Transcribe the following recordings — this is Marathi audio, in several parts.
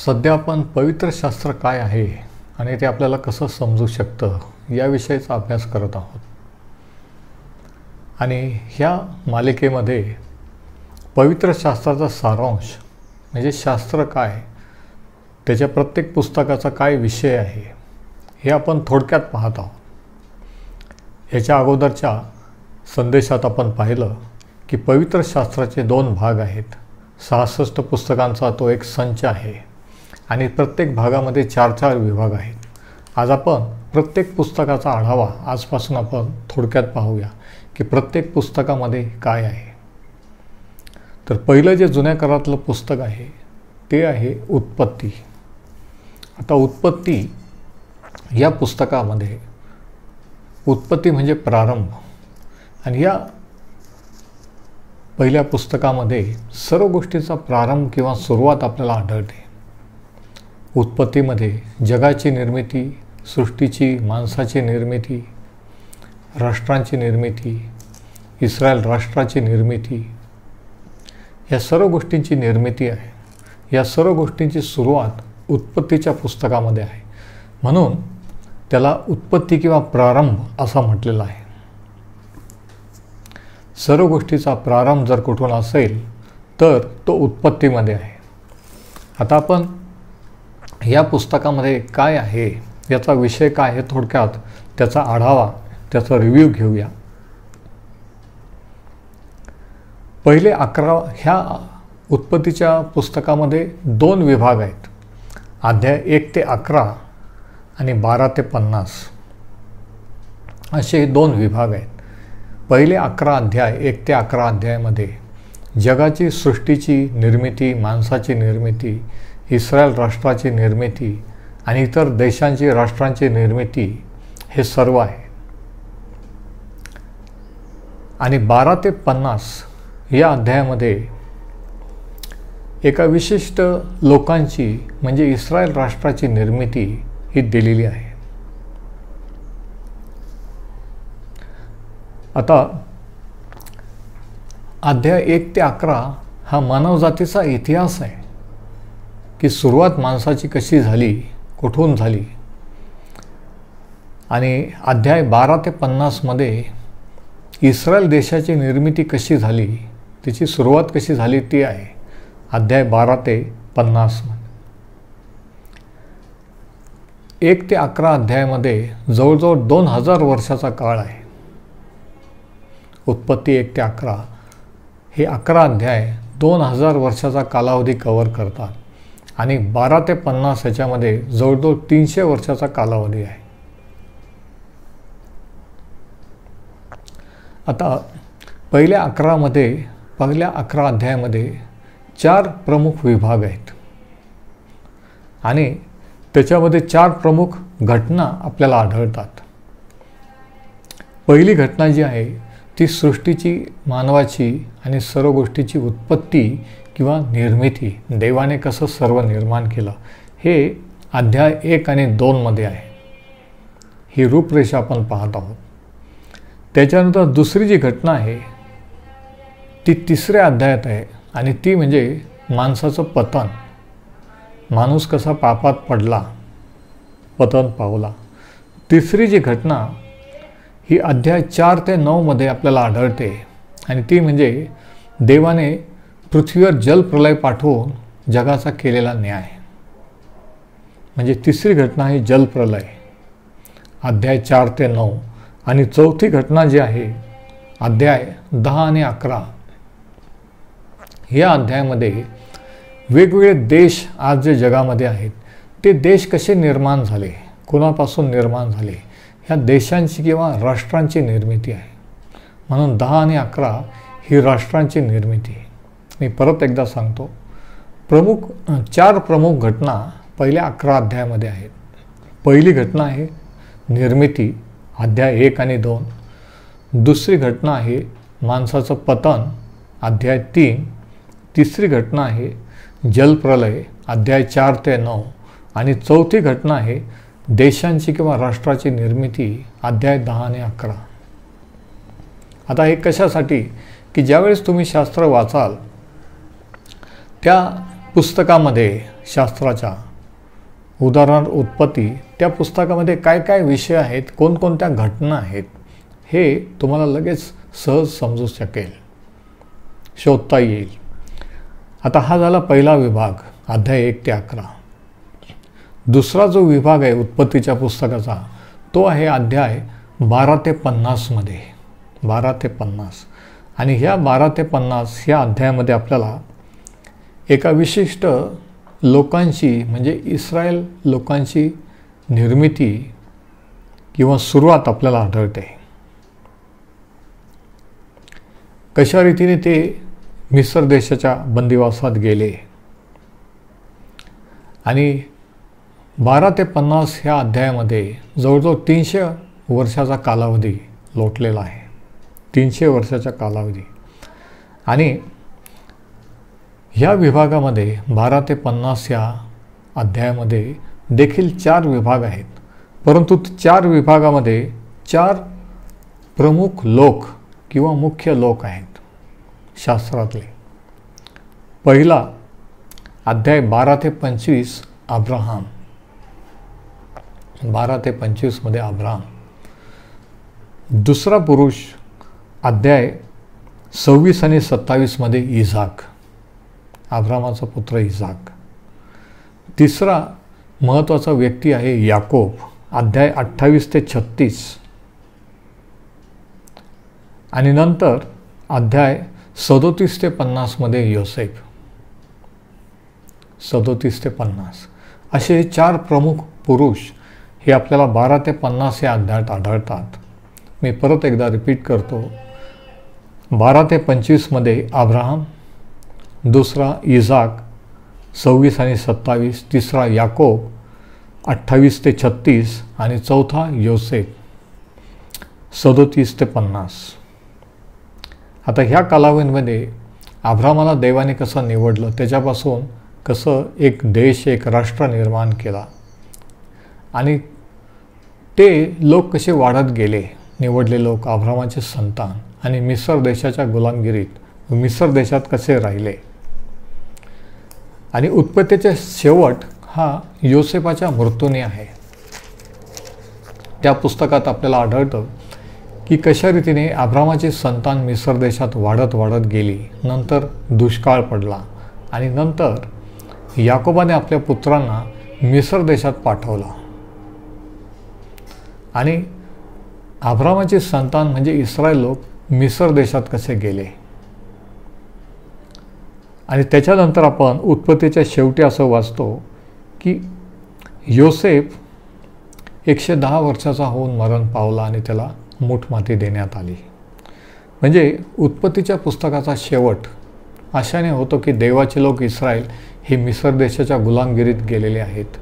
सध्या आपण पवित्र शास्त्र काय आहे आणि ते आपल्याला कसं समजू शकतं याविषयीचा अभ्यास करत आहोत. आणि ह्या मालिकेमध्ये पवित्र शास्त्राचा सारांश म्हणजे शास्त्र काय, त्याच्या प्रत्येक पुस्तकाचा काय विषय आहे हे आपण थोडक्यात पाहत आहोत. ह्याच्या अगोदरच्या संदेशात आपण पाहिलं की पवित्र शास्त्राचे 2 भाग आहेत. 66 पुस्तकांचा तो एक संच आहे आणि प्रत्येक भागामध्ये 4-4 विभाग आहेत. आज आपण प्रत्येक पुस्तकाचा आढावा आजपासून आपण थोडक्यात पाहूया की प्रत्येक पुस्तकामध्ये काय आहे. तर पहिलं जे जुन्या करारातलं पुस्तक आहे ते आहे उत्पत्ती. आता उत्पत्ती या पुस्तकामध्ये उत्पत्ती म्हणजे प्रारंभ, आणि या पहिल्या पुस्तकामध्ये सर्व गोष्टीचा प्रारंभ किंवा सुरुवात आपल्याला आढळते. उत्पत्तीमध्ये जगाची निर्मिती, सृष्टीची, माणसाची निर्मिती, राष्ट्रांची निर्मिती, इस्रायल राष्ट्राची निर्मिती, या सर्व गोष्टींची निर्मिती आहे. या सर्व गोष्टींची सुरुवात उत्पत्तीच्या पुस्तकामध्ये आहे, म्हणून त्याला उत्पत्ती किंवा प्रारंभ असं म्हटलेलं आहे. सर्व गोष्टीचा प्रारंभ जर कुठून असेल तर तो उत्पत्तीमध्ये आहे. आता आपण या पुस्तकामध्ये काय आहे, याचा विषय काय आहे, थोडक्यात त्याचा आढावा, त्याचा रिव्ह्यू घेऊया. पहिले 11 ह्या उत्पत्तीच्या पुस्तकामध्ये 2 विभाग आहेत. अध्याय 1 ते 11 आणि 12 ते 50 असे 2 विभाग आहेत. पहिले 11 अध्याय 1 ते 11 अध्यायामध्ये जगाची, सृष्टीची निर्मिती, माणसाची निर्मिती, इस्रायल राष्ट्राची निर्मिती आणि इतर देशांची, राष्ट्रांची निर्मिती हे सर्व आहे. आणि 12 ते 50 या अध्यायामध्ये एका विशिष्ट लोकांची म्हणजे इस्रायल राष्ट्राची निर्मिती ही दिलेली आहे. आता अध्याय 1 ते 11 हा मानवजातीचा इतिहास आहे की सुरुवात माणसाची कशी झाली, कुठून झाली. आणि अध्याय 12 ते 50 मध्ये इस्रायल देशाची निर्मिती कशी झाली, तिची सुरुवात कशी झाली ती आहे अध्याय 12 ते 50 मध्ये. 1 ते 11 अध्यायामध्ये जवळजवळ 2000 वर्षाचा काळ आहे. उत्पत्ती 1 ते 11 हे 11 अध्याय 2000 वर्षाचा कालावधी कव्हर करतात आणि 12 ते 50 ह्याच्यामध्ये जवळजवळ 300 वर्षाचा कालावधी आहे. आता पहिल्या 11 अध्यायामध्ये 4 प्रमुख विभाग आहेत आणि त्याच्यामध्ये 4 प्रमुख घटना आपल्याला आढळतात. पहिली घटना जी आहे ती सृष्टीची, मानवाची आणि सर्व गोष्टीची उत्पत्ती किंवा निर्मिती, देवाने कसं सर्व निर्माण केलं हे अध्याय 1 आणि 2 मध्ये आहे. ही रूपरेषा आपण पाहत आहोत. त्याच्यानंतर दुसरी जी घटना आहे ती 3ऱ्या अध्यायात आहे आणि ती म्हणजे माणसाचं पतन. माणूस कसा पापात पडला, पतन पावला. तिसरी जी घटना ही अध्याय 4 ते 9 मध्ये आपल्याला आढळते आणि ती म्हणजे देवाने पृथ्वीवर जलप्रलय पाठवून जगाचा केलेला न्याय. म्हणजे तिसरी घटना ही जलप्रलय, अध्याय 4 ते 9. आणि चौथी घटना जी आहे अध्याय 10 आणि 11 या अध्यायामध्ये वेगवेगळे देश आज जे जगामध्ये आहेत ते देश कसे निर्माण झाले, कोणापासून निर्माण झाले, ह्या देशांची किंवा राष्ट्रांची निर्मिती आहे. म्हणून 10 आणि 11 ही राष्ट्रांची निर्मिती. मी परत एकदा सांगतो, 4 प्रमुख घटना पहिल्या 11 अध्यायामध्ये आहेत. पहिली घटना आहे निर्मिती, अध्याय 1 आणि 2. दुसरी घटना आहे माणसाचं पतन, अध्याय 3. तिसरी घटना आहे जलप्रलय, अध्याय 4 ते 9. आणि चौथी घटना आहे देशांची किंवा राष्ट्राची निर्मिती, अध्याय 10 आणि 11. आता हे कशासाठी की ज्यावेळेस तुम्ही शास्त्र वाचाल त्या पुस्तकामध्ये शास्त्राच्या उदाहरणार्थ उत्पत्ती, त्या पुस्तकामध्ये काय काय विषय आहेत, कोणकोणत्या घटना आहेत, हे तुम्हाला लगेच सहज समजू शकेल, शोधता येईल. आता हा झाला पहिला विभाग, अध्याय 1 ते 11. दुसरा जो विभाग आहे उत्पत्तीच्या पुस्तकाचा, तो आहे अध्याय 12 ते 50 मध्ये. 12 ते 50. आणि ह्या 12 ते 50 ह्या अध्यायामध्ये आपल्याला एका विशिष्ट लोकांची, म्हणजे इस्रायल लोकांची निर्मिती किंवा सुरुवात आपल्याला आढळते. कशा रीतीने ते मिस्र देशाच्या बंदिवासात गेले. आणि 12 ते 50 ह्या अध्यायामध्ये जवळजवळ 300 वर्षाचा कालावधी लोटलेला आहे. 300 वर्षाचा कालावधी. आणि ह्या विभागामध्ये 12 ते 50 ह्या अध्यायामध्ये देखील 4 विभाग आहेत. परंतु 4 विभागामध्ये 4 प्रमुख लोक किंवा मुख्य लोक आहेत शास्त्रातले. पहिला अध्याय 12 ते 25 अब्राहम. 12 ते 25 मध्ये अब्राहम. दुसरा पुरुष अध्याय 26 आणि 27 मध्ये इसाक, अब्रामाचा पुत्र इसाक. तिसरा महत्त्वाचा व्यक्ती आहे याकोब, अध्याय 28 ते 36. आणि नंतर अध्याय 37 ते 50 मध्ये योसेफ. 37 ते 50 असे 4 प्रमुख पुरुष हे आपल्याला 12 ते 50 या अध्यायात आढळतात. मी परत एकदा रिपीट करतो. 12 ते 25 मध्ये अब्राहम, दुसरा इसाक 26 आणि 27, तिसरा याकोब 28 ते 36 आणि चौथा योसेफ 37 ते 50. आता ह्या कालावधीमध्ये अब्रामाला देवाने कसं निवडलं, त्याच्यापासून कसं एक देश, एक राष्ट्र निर्माण केला आणि ते लोक कसे वाढत गेले, निवडले लोक, अब्रामाचे संतान, आणि मिस्र देशाच्या गुलामगिरीत मिस्र देशात कसे राहिले. आणि उत्पत्तीचा शेवट हा योसेफाच्या मृत्यूने आहे. त्या पुस्तकात आपल्याला आढळतं की कशा रीतीने अब्रामाची संतान मिस्र देशात वाढत वाढत गेली. नंतर दुष्काळ पडला आणि नंतर याकोबाने आपल्या पुत्रांना मिस्र देशात पाठवला. आणि अब्रामाची संतान म्हणजे इस्रायल लोक मिस्र देशात कसे गेले. आणि त्याच्यानंतर आपण उत्पत्तीच्या शेवटी असं वाचतो की योसेफ 110 वर्षाचा होऊन मरण पावला आणि त्याला मूठमाती देण्यात आली. म्हणजे उत्पत्तीच्या पुस्तकाचा शेवट अशाने होतो की देवाचे लोक इस्रायल हे मिस्र देशाच्या गुलामगिरीत गेलेले आहेत.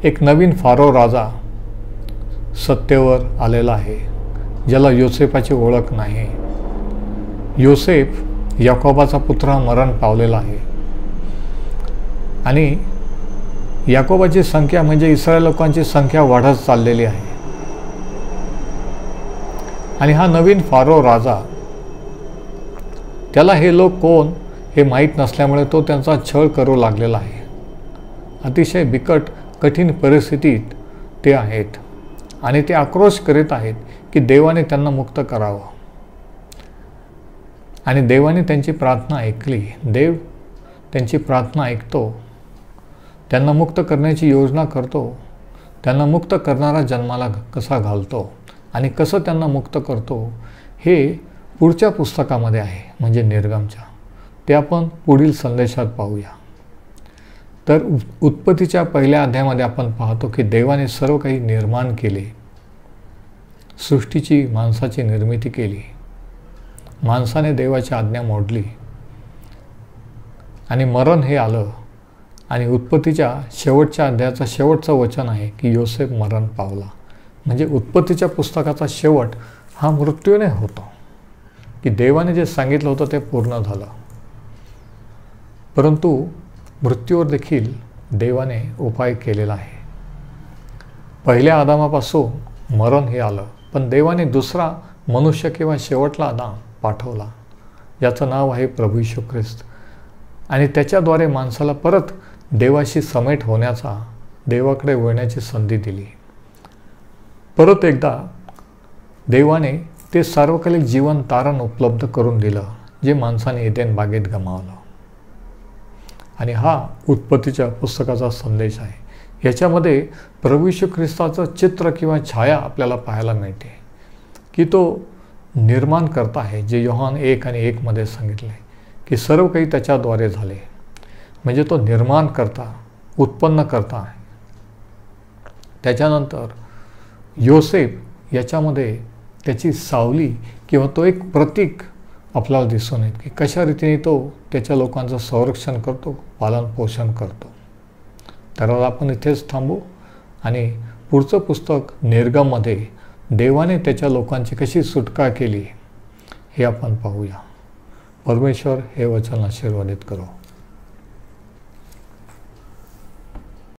एक नवीन फारो राजा सत्तेवर आलेला आहे, ज्याला योसेफाची ओळख नाही. योसेफ याकोबाचा पुत्र मरण पावलेला आहे आणि याकोबाची संख्या म्हणजे इस्रायल लोकांची संख्या वाढत चाललेली आहे. आणि हा नवीन फारो राजा, त्याला हे लोक कोण हे माहीत नसल्यामुळे तो त्यांचा छळ करू लागलेला आहे. अतिशय बिकट कठीण परिस्थितीत ते आहेत आणि ते आक्रोश करीत आहेत की देवाने त्यांना मुक्त करावं. आणि देवाने त्यांची प्रार्थना ऐकली. देव त्यांची प्रार्थना ऐकतो, त्यांना मुक्त करण्याची योजना करतो, त्यांना मुक्त करणारा जन्माला कसा घालतो आणि कसं त्यांना मुक्त करतो हे पुढच्या पुस्तकामध्ये आहे, म्हणजे निर्गमच्या. ते आपण पुढील संदेशात पाहूया. तर उत्पत्तीच्या पहिल्या अध्यायामध्ये आपण पाहतो की देवाने सर्व काही निर्माण केले. सृष्टीची, माणसाची निर्मिती केली. माणसाने देवाची आज्ञा मोडली आणि मरण हे आलं. आणि उत्पत्तीच्या शेवटच्या अध्यायाचं शेवटचं वचन आहे की योसेफ मरण पावला. म्हणजे उत्पत्तीच्या पुस्तकाचा शेवट हा मृत्यूने होतो, की देवाने जे सांगितलं होतं ते पूर्ण झालं. परंतु मृत्यूवर देखील देवाने उपाय केलेला आहे. पहिल्या आदामापासून मरण हे आलं, पण देवाने दुसरा मनुष्य किंवा शेवटला आदाम पाठवला, ज्याचं नाव आहे प्रभू येशू ख्रिस्त. आणि त्याच्याद्वारे माणसाला परत देवाशी समेट होण्याचा, देवाकडे वळण्याची संधी दिली. परत एकदा देवाने ते सार्वकालिक जीवन तारण उपलब्ध करून दिलं, जे माणसाने एदेन बागेत गमावलं. आणि हा उत्पत्तीच्या पुस्तकाचा संदेश आहे. याच्यामध्ये प्रभू येशू ख्रिस्ताचं चित्र किंवा छाया आपल्याला पाहायला मिळते की तो निर्माण करता आहे, जे योहान 1 आणि 1 मध्ये सांगितले की सर्व काही त्याच्याद्वारे झाले. म्हणजे तो निर्माण करता, उत्पन्न करता आहे. त्याच्यानंतर योसेफ याच्यामध्ये त्याची सावली किंवा तो एक प्रतीक आपल्याला दिसून येते की कशा रीतीने तो त्याच्या लोकांचं संरक्षण करतो, पालन पोषण करतो. तर आपण इथेच थांबू आणि पुढचं पुस्तक निर्गममध्ये देवाने त्याच्या लोकांची कशी सुटका केली हे आपण पाहूया. परमेश्वर हे वचन आशीर्वादित करो.